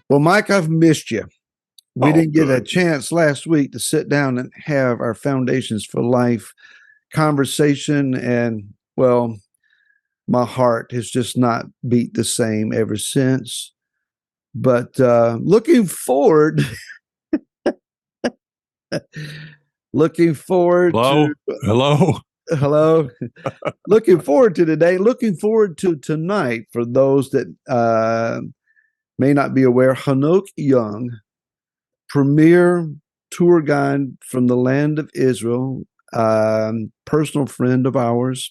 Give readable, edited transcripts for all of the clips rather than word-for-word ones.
Well, Mike, I've missed you. We Oh, didn't get a good. chance last week to sit down and have our Foundations for Life conversation. And, well, my heart has just not beat the same ever since. But looking forward, looking forward Hello? to, Hello? hello, looking forward to today, looking forward to tonight for those that may not be aware. Hanok Young, premier tour guide from the land of Israel, personal friend of ours,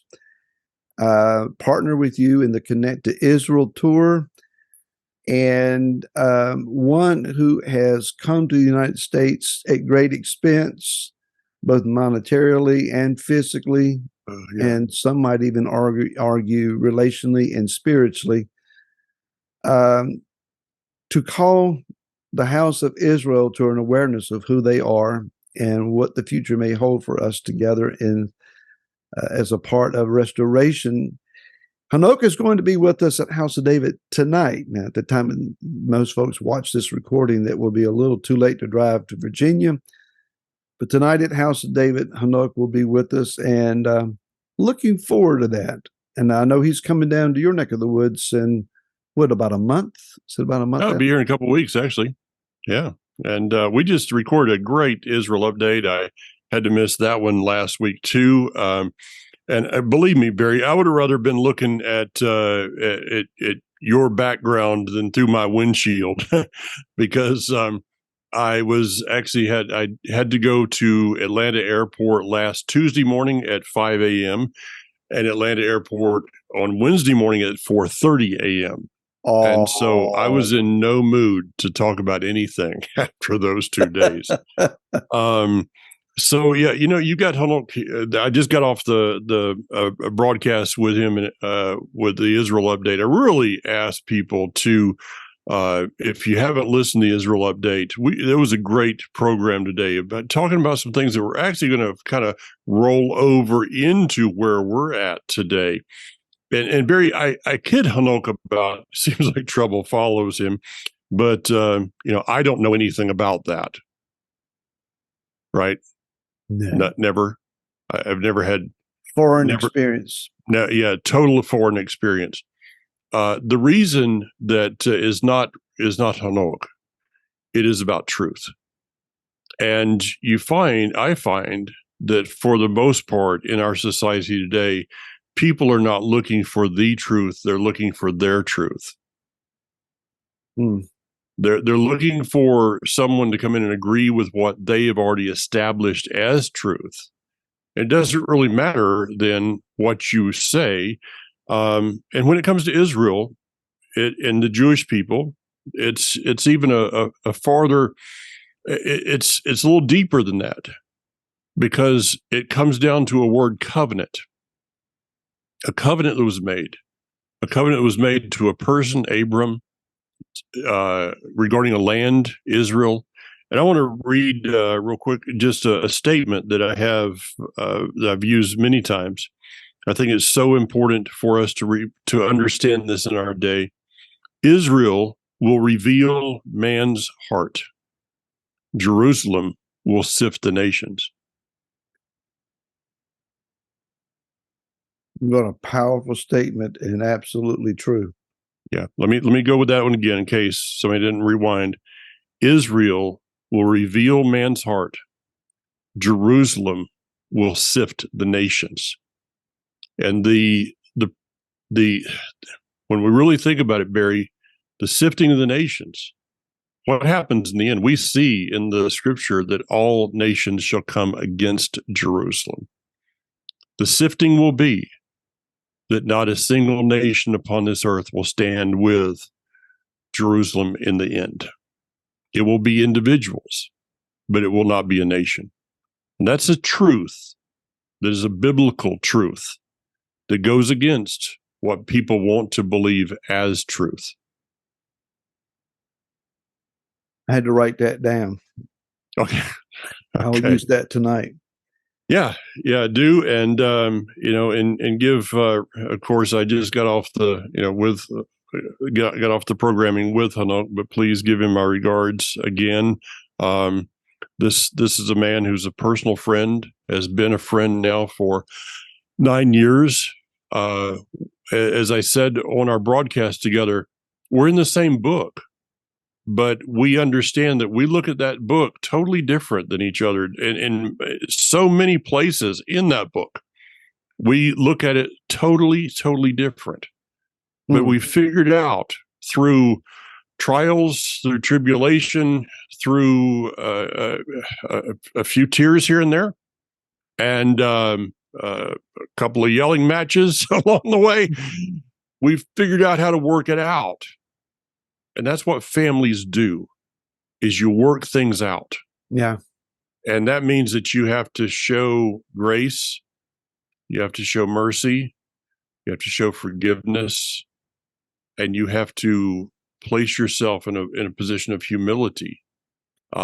partner with you in the Connect to Israel tour, and one who has come to the United States at great expense, both monetarily and physically, Yeah. and some might even argue relationally and spiritually, um, to call the house of Israel to an awareness of who they are and what the future may hold for us together in as a part of restoration. Hanoka is going to be with us at House of David tonight. Now, at the time most folks watch this recording, that will be a little too late to drive to Virginia. But tonight at House of David, Hanoka will be with us, and looking forward to that. And I know he's coming down to your neck of the woods in, what, about a month? Is it about a month? I'll be here in a couple of weeks, actually. Yeah. And we just recorded a great Israel update. I had to miss that one last week, too. And believe me, Barry, I would have rather been looking at your background than through my windshield because I was actually I had to go to Atlanta Airport last Tuesday morning at 5 a.m. and Atlanta Airport on Wednesday morning at 4:30 a.m. And so I was in no mood to talk about anything after those 2 days. So yeah, you got Hanok. I just got off the broadcast with him with the Israel update. I really asked people to, if you haven't listened to the Israel update, there was a great program today about talking about some things that we're actually going to kind of roll over into where we're at today. And Barry, I kid Hanok about seems like trouble follows him, but I don't know anything about that, right? No. Never. I've never had Foreign experience. No, yeah, total foreign experience. The reason that is not Hanok, it is about truth, and I find that for the most part in our society today, people are not looking for the truth; they're looking for their truth. Hmm. They're looking for someone to come in and agree with what they have already established as truth. It doesn't really matter then what you say. And when it comes to Israel and the Jewish people, it's even a farther. It's a little deeper than that because it comes down to a word covenant. A covenant that was made. A covenant that was made to a person, Abram, regarding a land, Israel. And I want to read real quick just a statement that I have that I've used many times. I think it's so important for us to understand this in our day. Israel will reveal man's heart. Jerusalem will sift the nations. What a powerful statement and absolutely true. Yeah, let me go with that one again in case somebody didn't rewind. Israel will reveal man's heart. Jerusalem will sift the nations. And the when we really think about it, Barry, the sifting of the nations, what happens in the end? We see in the scripture that all nations shall come against Jerusalem. The sifting will be that not a single nation upon this earth will stand with Jerusalem in the end. It will be individuals, but it will not be a nation. And that's a truth that is a biblical truth that goes against what people want to believe as truth. I had to write that down. Okay. I'll use that tonight. Yeah, do. And, and give, of course, I just got off with got off the programming with Hanok, but please give him my regards again. This is a man who's a personal friend, has been a friend now for 9 years. As I said on our broadcast together, we're in the same book, but we understand that we look at that book totally different than each other. In so many places in that book, we look at it totally different. But we figured out through trials, through tribulation, through a few tears here and there, and a couple of yelling matches along the way, we've figured out how to work it out. And that's what families do, is you work things out. Yeah. And that means that you have to show grace, you have to show mercy, you have to show forgiveness, and you have to place yourself in a position of humility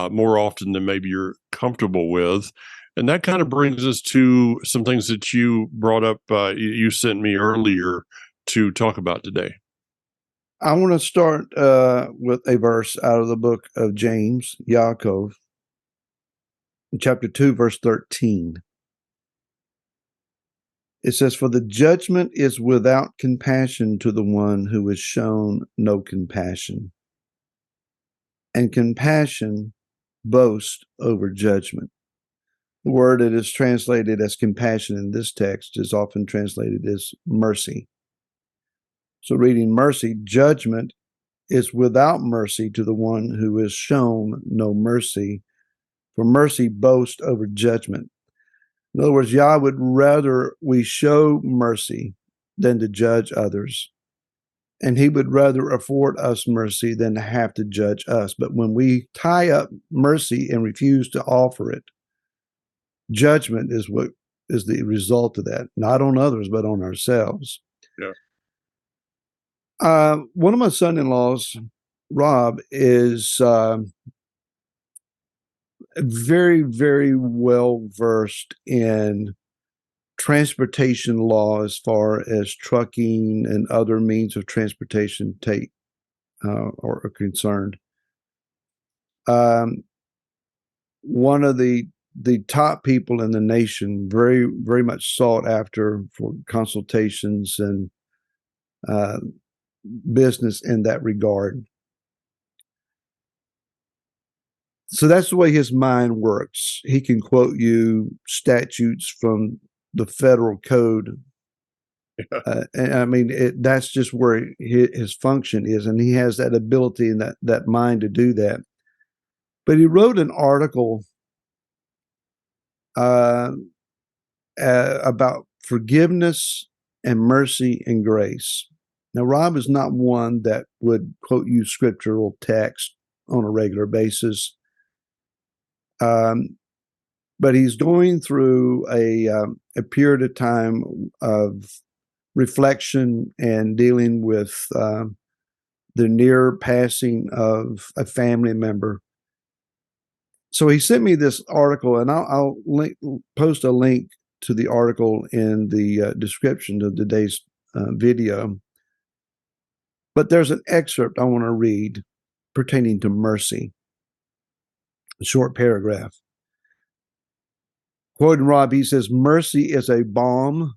more often than maybe you're comfortable with. And that kind of brings us to some things that you brought up, you sent me earlier to talk about today. I want to start with a verse out of the book of James, Yaakov, chapter 2, verse 13. It says, "For the judgment is without compassion to the one who has shown no compassion. And compassion boasts over judgment." The word that is translated as compassion in this text is often translated as mercy. So reading mercy, judgment is without mercy to the one who has shown no mercy, for mercy boasts over judgment. In other words, Yah would rather we show mercy than to judge others. And he would rather afford us mercy than to have to judge us. But when we tie up mercy and refuse to offer it, judgment is what is the result of that, not on others, but on ourselves. Yeah. One of my son-in-laws, Rob, is very, very well versed in transportation law as far as trucking and other means of transportation are concerned. One of the top people in the nation, very, very much sought after for consultations and business in that regard. So that's the way his mind works. He can quote you statutes from the federal code. And I mean, that's just where his function is. And he has that ability and that mind to do that. But he wrote an article about forgiveness and mercy and grace. Now, Rob is not one that would quote you scriptural text on a regular basis. But he's going through a period of time of reflection and dealing with the near passing of a family member. So he sent me this article, and I'll post a link to the article in the description of today's video. But there's an excerpt I want to read pertaining to mercy, a short paragraph. Quoting Rob, he says, "Mercy is a balm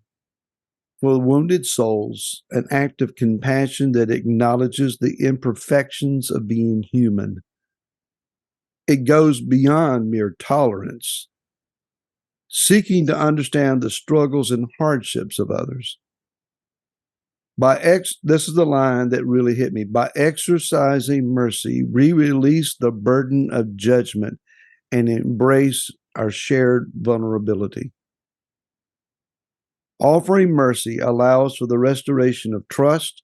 for wounded souls, an act of compassion that acknowledges the imperfections of being human. It goes beyond mere tolerance, seeking to understand the struggles and hardships of others. This is the line that really hit me. By exercising mercy, we release the burden of judgment and embrace our shared vulnerability. Offering mercy allows for the restoration of trust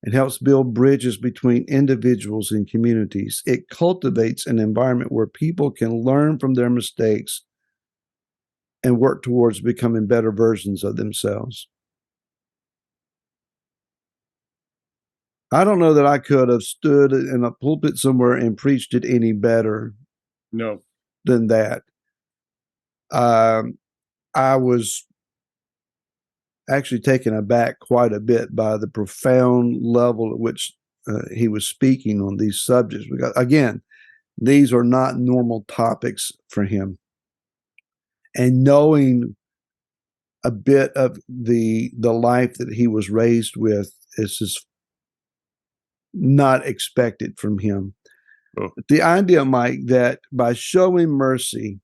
and helps build bridges between individuals and communities. It cultivates an environment where people can learn from their mistakes and work towards becoming better versions of themselves." I don't know that I could have stood in a pulpit somewhere and preached it any better than that. I was actually taken aback quite a bit by the profound level at which he was speaking on these subjects. Because, again, these are not normal topics for him. And knowing a bit of the life that he was raised with is just not expected from him. Oh. The idea, Mike, that by showing mercy,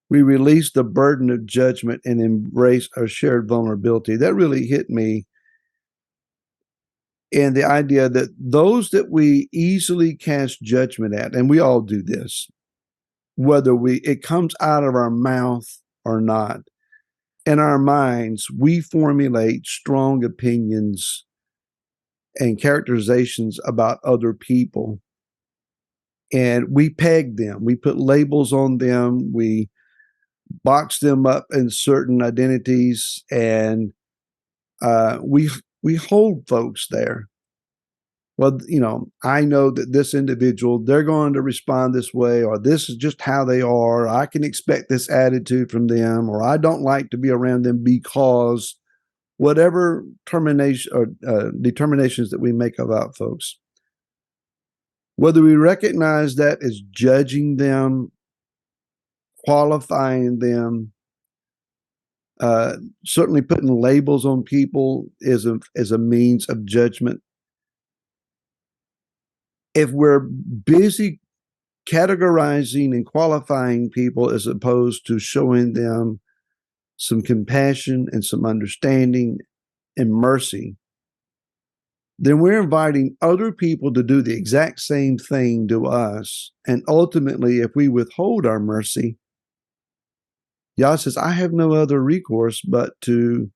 we release the burden of judgment and embrace our shared vulnerability, that really hit me. And the idea that those that we easily cast judgment at, and we all do this, whether it comes out of our mouth or not, in our minds, we formulate strong opinions and characterizations about other people. And we peg them, we put labels on them, we box them up in certain identities, and we hold folks there. Well, I know that this individual, they're going to respond this way, or this is just how they are. I can expect this attitude from them, or I don't like to be around them because whatever termination or determinations that we make about folks. Whether we recognize that as judging them, qualifying them, certainly putting labels on people is a means of judgment. If we're busy categorizing and qualifying people as opposed to showing them some compassion and some understanding and mercy, then we're inviting other people to do the exact same thing to us. And ultimately, if we withhold our mercy, Yah says, I have no other recourse but to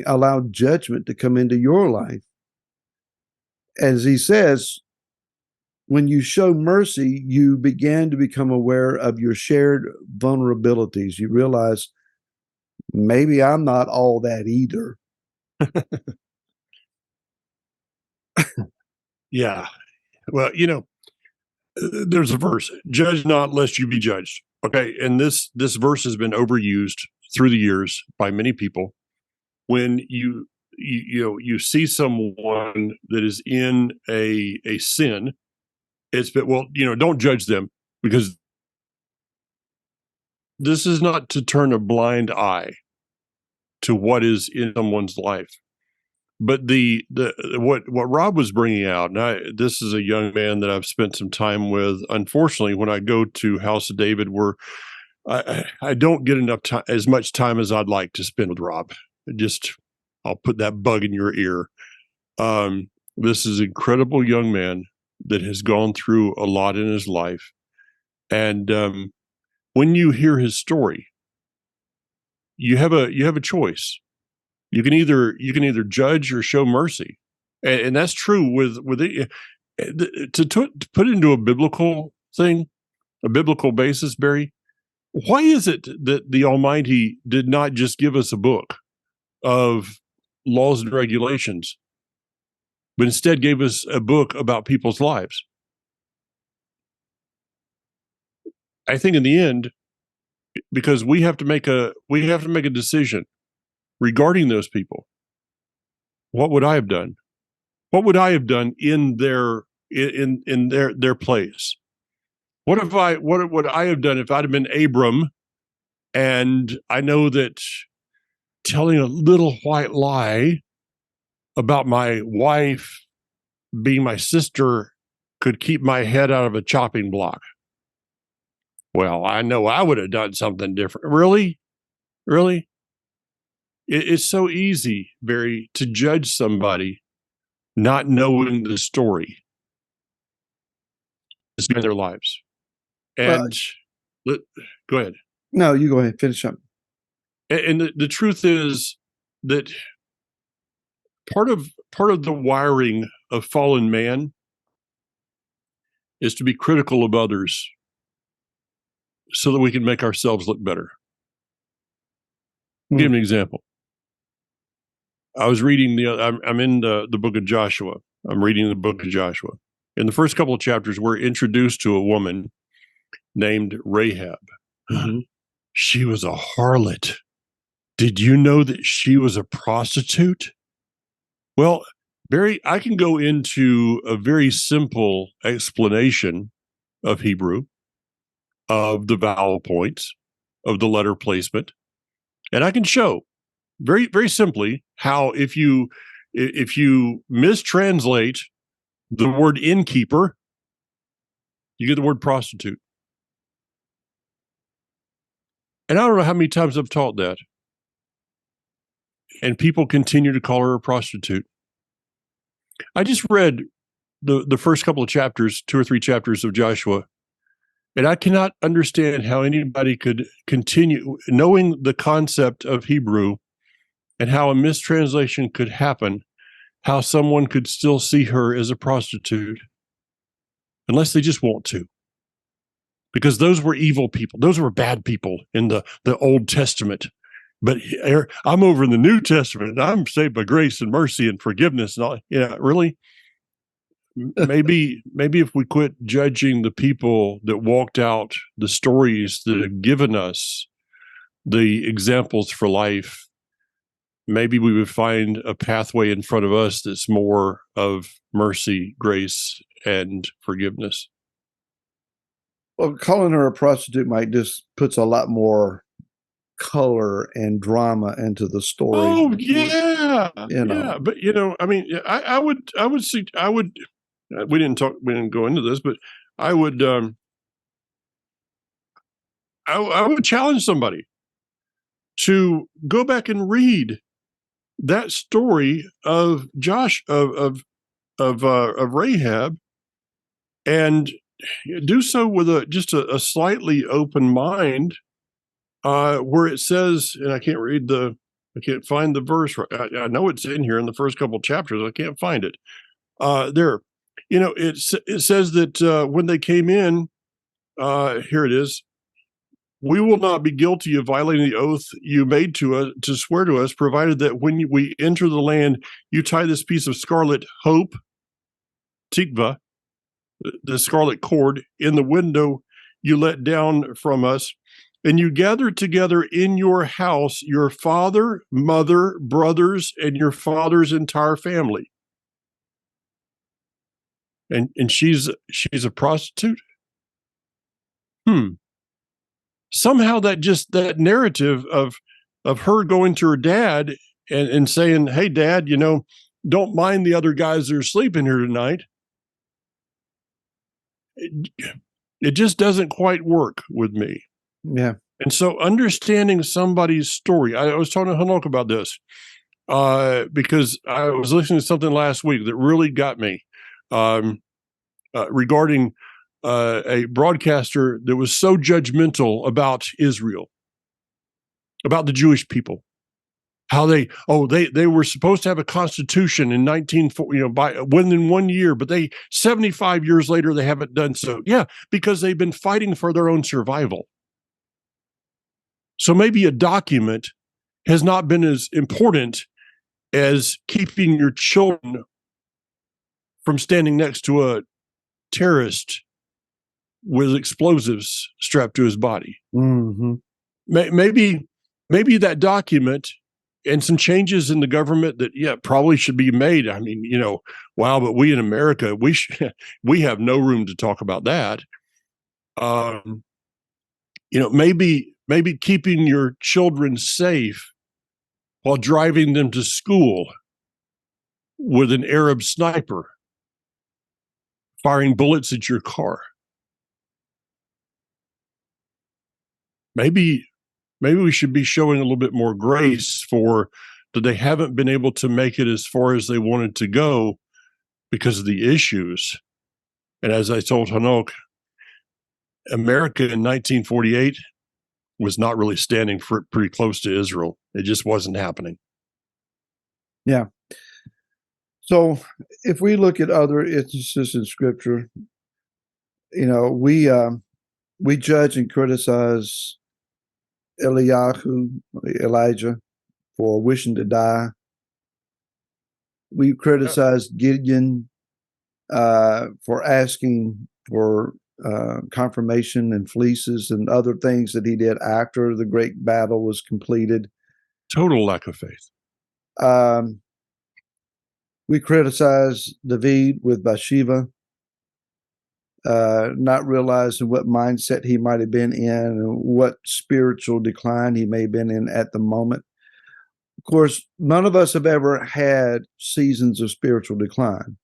allow judgment to come into your life. As he says, when you show mercy, you begin to become aware of your shared vulnerabilities. You realize, maybe I'm not all that either. Yeah. Well, there's a verse, judge not lest you be judged. Okay. And this verse has been overused through the years by many people. When you see someone that is in a sin, it's been, well, don't judge them, because this is not to turn a blind eye to what is in someone's life. But what Rob was bringing out, and this is a young man that I've spent some time with. Unfortunately, when I go to House of David, I don't get enough time, as much time as I'd like to spend with Rob. I'll put that bug in your ear. This is an incredible young man that has gone through a lot in his life, and when you hear his story, you have a choice. You can either judge or show mercy, and that's true with it. To put it into a biblical thing, a biblical basis, Barry. Why is it that the Almighty did not just give us a book of laws and regulations, but instead gave us a book about people's lives? I think in the end, because we have to make a decision regarding those people. What would I have done? What would I have done in their place? What would I have done if I'd have been Abram, and I know that telling a little white lie about my wife being my sister could keep my head out of a chopping block? Well, I know I would have done something different. Really? Really? It's so easy, Barry, to judge somebody not knowing the story in their lives. And go ahead. No, you go ahead. Finish up. And the truth is that part of the wiring of fallen man is to be critical of others so that we can make ourselves look better. I'll give an example. I was reading I'm in the book of Joshua. I'm reading the book of Joshua. In the first couple of chapters, we're introduced to a woman named Rahab. Mm-hmm. She was a harlot. Did you know that she was a prostitute? Well, Barry, I can go into a very simple explanation of Hebrew, of the vowel points, of the letter placement, and I can show very, very simply how if you mistranslate the word innkeeper, you get the word prostitute. And I don't know how many times I've taught that. And people continue to call her a prostitute. I just read the first couple of chapters, 2 or 3 chapters of Joshua, and I cannot understand how anybody could continue knowing the concept of Hebrew and how a mistranslation could happen, how someone could still see her as a prostitute, unless they just want to. Because those were evil people. Those were bad people in the Old Testament. But I'm over in the New Testament, and I'm saved by grace and mercy and forgiveness. And all, really? Maybe if we quit judging the people that walked out the stories that have given us the examples for life, maybe we would find a pathway in front of us that's more of mercy, grace, and forgiveness. Well, calling her a prostitute might just puts a lot more color and drama into the story. Oh yeah, yeah. But I mean, I would see. We didn't go into this, but I would I would challenge somebody to go back and read that story of Rahab, and do so with just a slightly open mind, where it says, and I can't find the verse. I know it's in here in the first couple of chapters. I can't find it. There, it says that when they came in, here it is. We will not be guilty of violating the oath you made to us to swear to us, provided that when we enter the land, you tie this piece of scarlet hope, tikva, the scarlet cord, in the window you let down from us, and you gather together in your house your father, mother, brothers, and your father's entire family. And she's a prostitute? Somehow that narrative of her going to her dad and saying, "Hey, Dad, don't mind the other guys that are sleeping here tonight." It just doesn't quite work with me. Yeah. And so understanding somebody's story, I was talking to Hanok about this, because I was listening to something last week that really got me, regarding a broadcaster that was so judgmental about Israel, about the Jewish people, how they were supposed to have a constitution in 1940, within 1 year, but 75 years later they haven't done so. Yeah, because they've been fighting for their own survival. So maybe a document has not been as important as keeping your children from standing next to a terrorist with explosives strapped to his body. Mm-hmm. Maybe that document and some changes in the government that probably should be made. I mean, wow, but we in America, we have no room to talk about that. Maybe keeping your children safe while driving them to school with an Arab sniper firing bullets at your car. Maybe we should be showing a little bit more grace for that they haven't been able to make it as far as they wanted to go because of the issues. And as I told Hanok, America in 1948 was not really standing pretty close to Israel. It just wasn't happening. Yeah. So if we look at other instances in Scripture, we judge and criticize Elijah, for wishing to die. We criticize Gideon for asking for confirmation and fleeces and other things that he did after the great battle was completed. Total lack of faith. We criticize David with Bathsheba, not realizing what mindset he might have been in and what spiritual decline he may have been in at the moment. Of course, none of us have ever had seasons of spiritual decline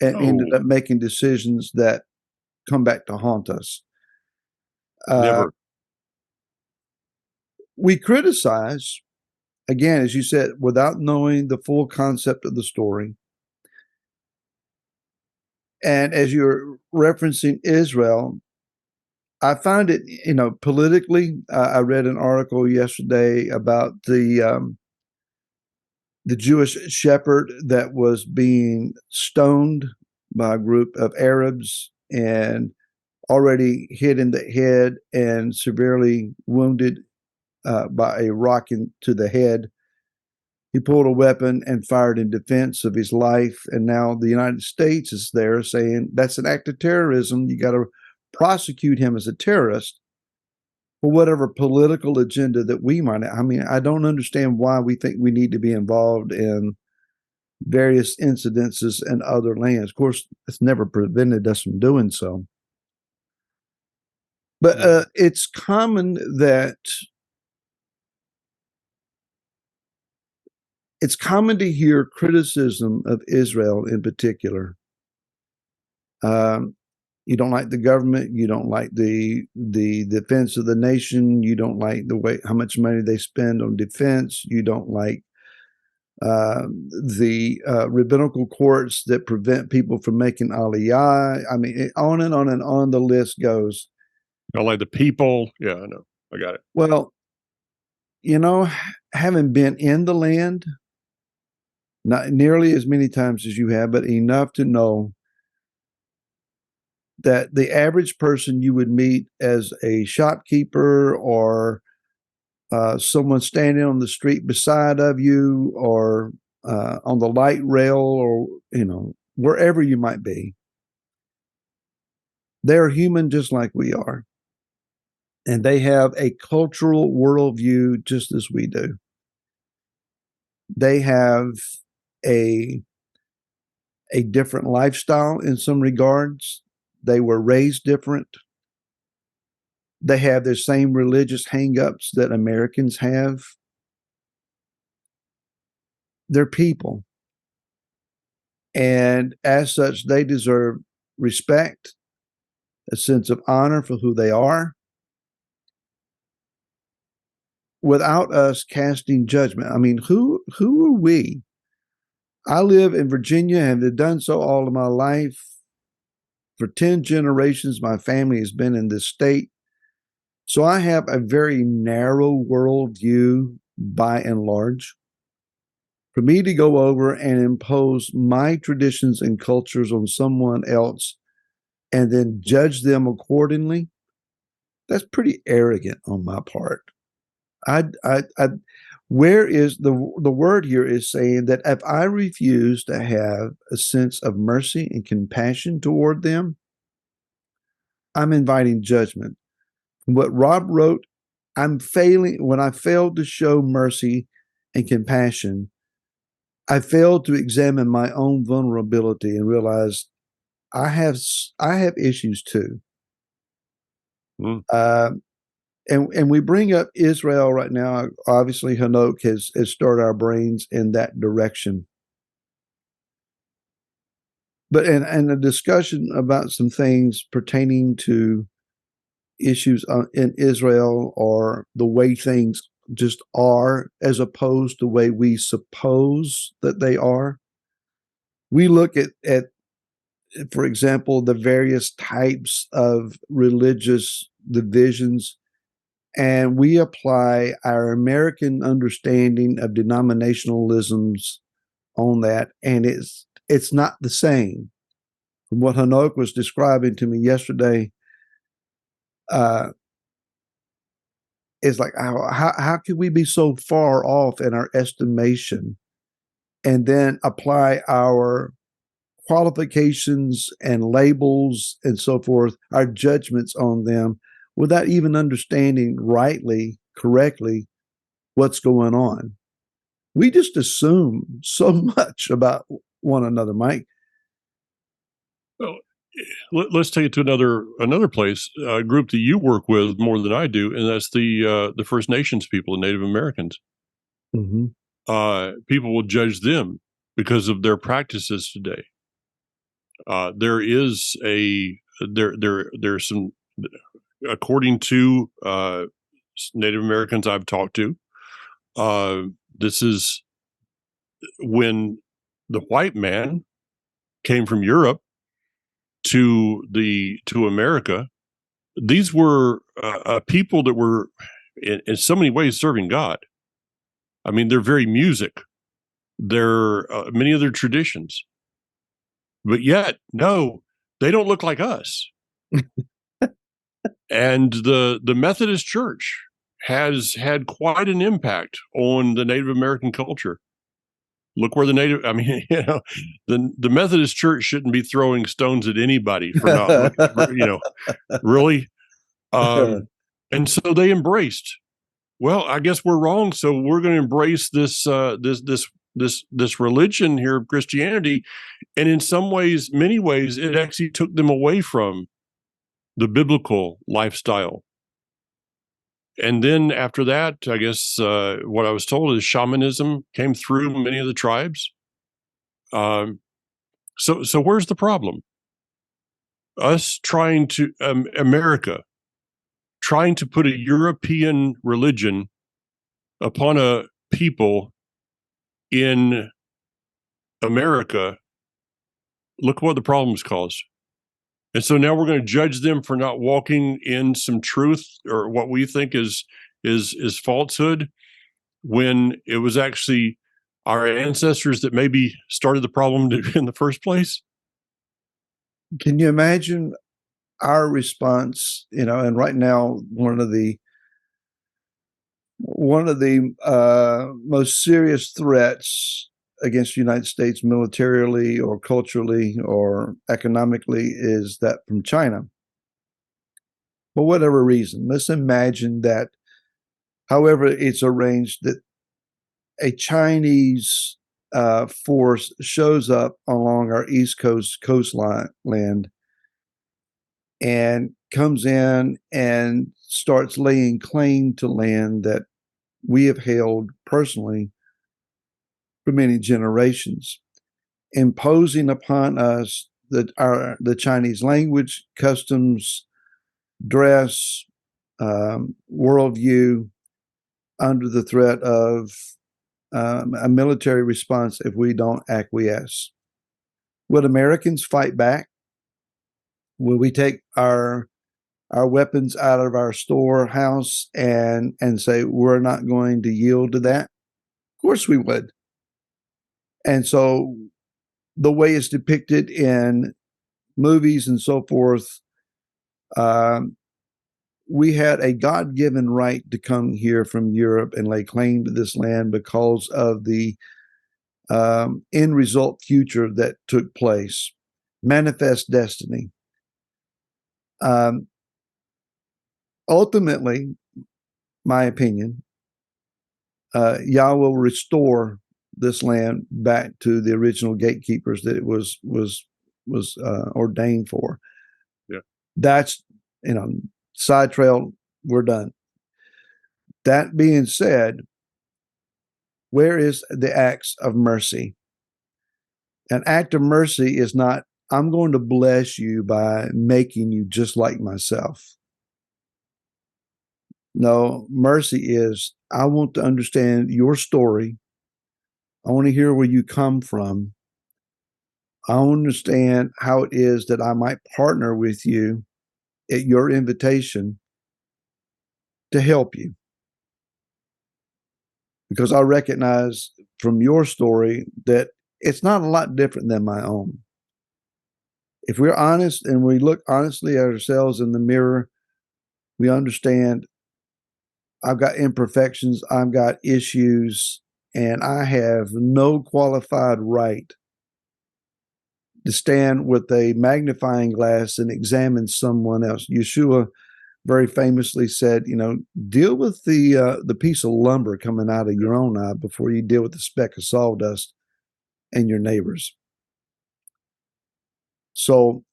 and ended up making decisions that come back to haunt us. Never. We criticize, again, as you said, without knowing the full concept of the story. And as you're referencing Israel, I find it, politically, I read an article yesterday about the Jewish shepherd that was being stoned by a group of Arabs and already hit in the head and severely wounded by a rock to the head. He pulled a weapon and fired in defense of his life. And now the United States is there saying that's an act of terrorism. You got to prosecute him as a terrorist for whatever political agenda that we might have. I mean, I don't understand why we think we need to be involved in various incidences in other lands. Of course, it's never prevented us from doing so. But it's common to hear criticism of Israel in particular. You don't like the government. You don't like the defense of the nation. You don't like how much money they spend on defense. You don't like the rabbinical courts that prevent people from making aliyah. I mean, on and on and on the list goes. You don't like the people. Yeah, I know. I got it. Well, having been in the land, not nearly as many times as you have, but enough to know that the average person you would meet as a shopkeeper or someone standing on the street beside of you or on the light rail or, wherever you might be, they're human just like we are. And they have a cultural worldview just as we do. They have a different lifestyle in some regards. They were raised different. They have their same religious hangups that Americans have. They're people. And as such, they deserve respect, a sense of honor for who they are, without us casting judgment. I mean, who are we? I live in Virginia and have done so all of my life. For 10 generations, my family has been in this state. So I have a very narrow worldview by and large. For me to go over and impose my traditions and cultures on someone else and then judge them accordingly, that's pretty arrogant on my part. Where is the word here is saying that if I refuse to have a sense of mercy and compassion toward them, I'm inviting judgment. What Rob wrote, I'm failing when I failed to show mercy and compassion. I failed to examine my own vulnerability and realize I have issues too. And we bring up Israel right now. Obviously, Hanok has started our brains in that direction. But and a discussion about some things pertaining to issues in Israel or the way things just are, as opposed to the way we suppose that they are. We look at for example, the various types of religious divisions, and we apply our American understanding of denominationalisms on that, and it's not the same. From what Hanok was describing to me yesterday, it's like, how could we be so far off in our estimation and then apply our qualifications and labels and so forth, our judgments on them, without even understanding correctly, what's going on. We just assume so much about one another, Mike. Well, let's take it to another place, a group that you work with more than I do, and that's the First Nations people, the Native Americans. Mm-hmm. People will judge them because of their practices today. There's some, according to Native Americans I've talked to, this is when the white man came from Europe to America. These were people that were in so many ways serving God. I mean, their very music, their many of their traditions, but yet no, they don't look like us. And the Methodist Church has had quite an impact on the Native American culture. Look where the Methodist Church shouldn't be throwing stones at anybody for not looking, really. And so they embraced, well, I guess we're wrong, so we're going to embrace this religion here of Christianity. And in some ways, many ways, it actually took them away from the biblical lifestyle. And then after that, I guess what I was told is shamanism came through many of the tribes. So where's the problem? Us trying to America trying to put a European religion upon a people in America. Look what the problems caused. And so now we're going to judge them for not walking in some truth or what we think is falsehood, when it was actually our ancestors that maybe started the problem in the first place. Can you imagine our response? And right now, one of the most serious threats against the United States militarily or culturally or economically is that from China. For whatever reason, let's imagine that, however it's arranged, that a Chinese force shows up along our East Coast coastline and comes in and starts laying claim to land that we have held personally for many generations, imposing upon us the Chinese language, customs, dress, worldview, under the threat of a military response if we don't acquiesce. Would Americans fight back? Will we take our weapons out of our storehouse and say we're not going to yield to that? Of course we would. And so the way it's depicted in movies and so forth, we had a God-given right to come here from Europe and lay claim to this land because of the end result future that took place, manifest destiny. Ultimately, my opinion, Yah will restore this land back to the original gatekeepers that it was ordained for. Yeah, that's side trail. We're done. That being said, where is the acts of mercy? An act of mercy is not, I'm going to bless you by making you just like myself. No, mercy is, I want to understand your story. I want to hear where you come from. I understand how it is that I might partner with you at your invitation to help you. Because I recognize from your story that it's not a lot different than my own. If we're honest and we look honestly at ourselves in the mirror, we understand I've got imperfections, I've got issues, and I have no qualified right to stand with a magnifying glass and examine someone else. Yeshua very famously said, deal with the piece of lumber coming out of your own eye before you deal with the speck of sawdust in your neighbor's. So,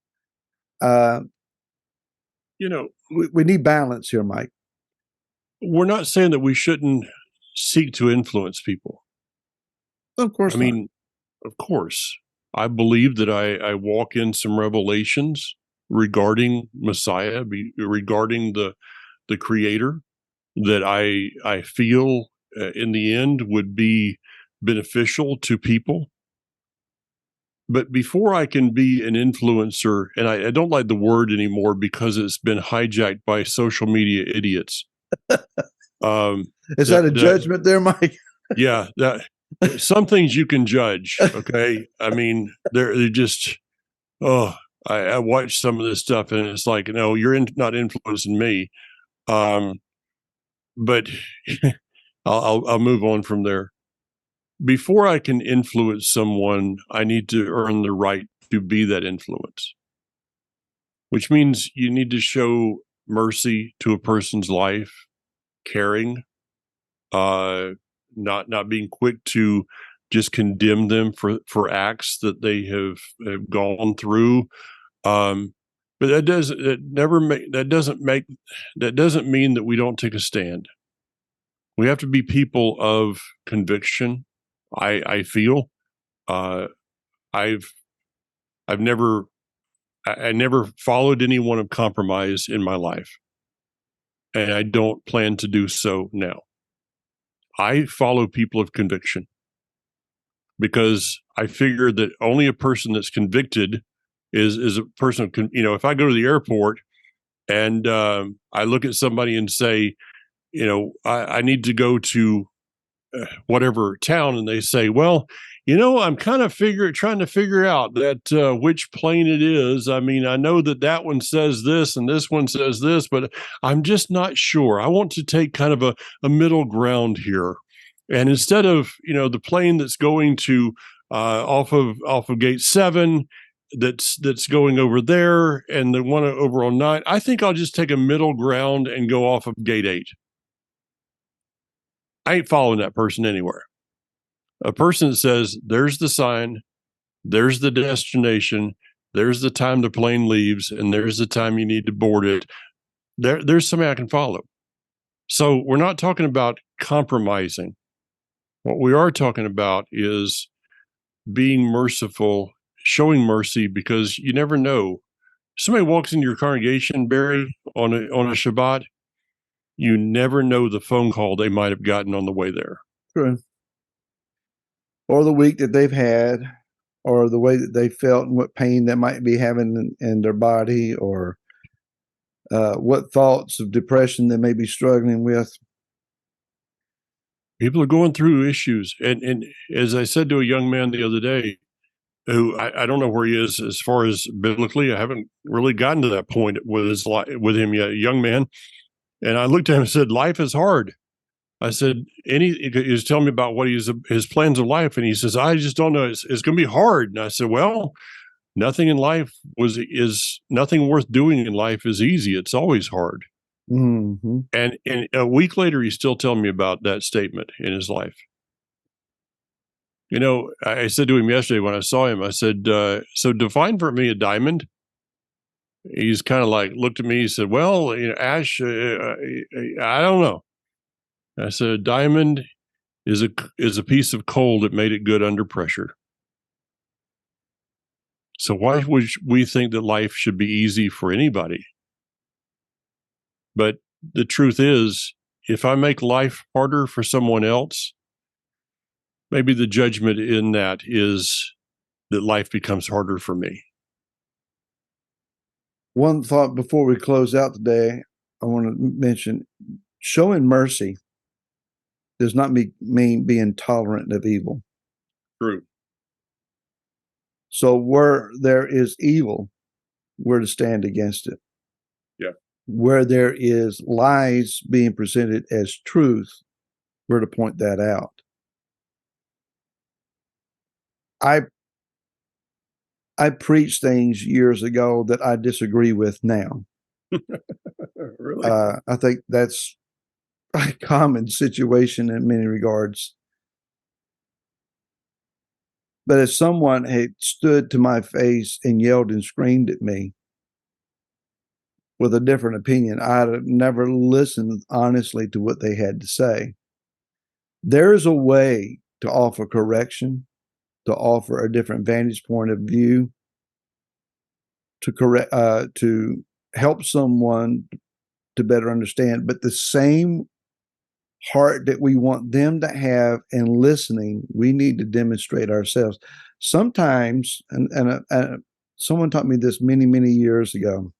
uh, we need balance here, Mike. We're not saying that we shouldn't seek to influence people. Of course, I mean, of course, I believe that I walk in some revelations regarding Messiah, regarding the Creator, that I feel in the end would be beneficial to people. But before I can be an influencer, and I don't like the word anymore because it's been hijacked by social media idiots. Is that a judgment there, Mike? Yeah, some things you can judge. Okay, I mean they're just I watch some of this stuff and it's like, no, you're not influencing me. But I'll move on from there. Before I can influence someone, I need to earn the right to be that influence, which means you need to show mercy to a person's life, caring, not being quick to just condemn them for acts that they have gone through. But that doesn't mean that we don't take a stand. We have to be people of conviction. I feel I've I've never I never followed anyone of compromise in my life, and I don't plan to do so now. I follow people of conviction because I figure that only a person that's convicted is a person of if I go to the airport and I look at somebody and say, I need to go to whatever town, and they say, well, I'm kind of trying to figure out that which plane it is. I mean, I know that one says this and this one says this, but I'm just not sure. I want to take kind of a middle ground here. And instead of, the plane that's going to off of gate 7, that's going over there, and the one over on 9, I think I'll just take a middle ground and go off of gate 8. I ain't following that person anywhere. A person that says, there's the sign, there's the destination, there's the time the plane leaves, and there's the time you need to board it. There's somebody I can follow. So we're not talking about compromising. What we are talking about is being merciful, showing mercy, because you never know. Somebody walks into your congregation, Barry, on a Shabbat, you never know the phone call they might have gotten on the way there. True. Or the week that they've had, or the way that they felt and what pain they might be having in their body, or what thoughts of depression they may be struggling with. People are going through issues. And as I said to a young man the other day, who I don't know where he is as far as biblically, I haven't really gotten to that point with him yet, a young man. And I looked at him and said, life is hard. I said, he was telling me about what his plans of life. And he says, I just don't know. It's going to be hard. And I said, well, nothing in life nothing worth doing in life is easy. It's always hard. Mm-hmm. And a week later, he's still telling me about that statement in his life. I said to him yesterday when I saw him, I said, so define for me a diamond. He's kind of like looked at me. He said, well, Ash, I don't know. I said, a diamond is a piece of coal that made it good under pressure. So why would we think that life should be easy for anybody? But the truth is, if I make life harder for someone else, maybe the judgment in that is that life becomes harder for me. One thought before we close out today, I want to mention showing mercy does not mean being tolerant of evil. True. So where there is evil, we're to stand against it. Yeah. Where there is lies being presented as truth, we're to point that out. I preached things years ago that I disagree with now. Really? I think that's a common situation in many regards. But if someone had stood to my face and yelled and screamed at me with a different opinion, I'd have never listened honestly to what they had to say. There is a way to offer correction, to offer a different vantage point of view, to help someone to better understand. But the same heart that we want them to have in listening, we need to demonstrate ourselves. Sometimes, and someone taught me this many years ago.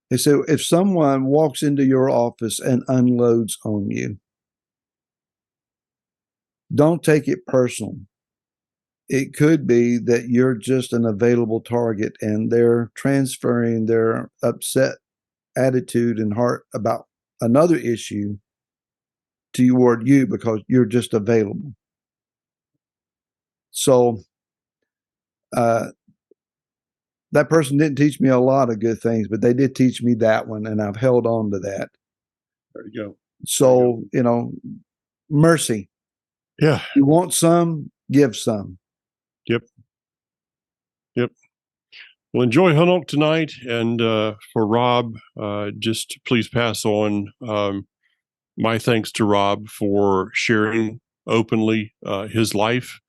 They said, if someone walks into your office and unloads on you, don't take it personal. It could be that you're just an available target and they're transferring their upset attitude and heart about another issue toward you because you're just available. So that person didn't teach me a lot of good things, but they did teach me that one, and I've held on to that. There you go. So, mercy. Yeah. You want some, give some. Yep. Well, enjoy Hunnock tonight. And for Rob, just please pass on my thanks to Rob for sharing openly his life.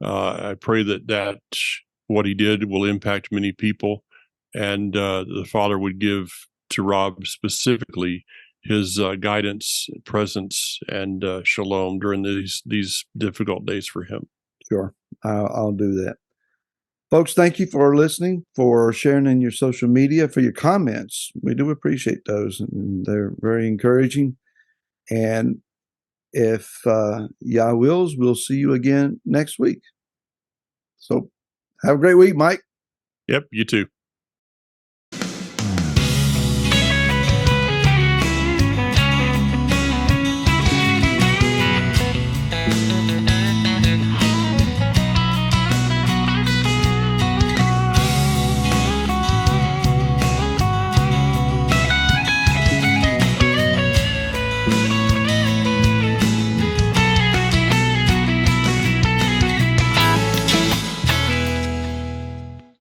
I pray that what he did will impact many people, and the Father would give to Rob specifically his guidance, presence, and shalom during these difficult days for him. Sure, I'll do that. Folks, thank you for listening, for sharing in your social media, for your comments. We do appreciate those, and they're very encouraging. And if Yah wills, we'll see you again next week. So have a great week, Mike. Yep, you too.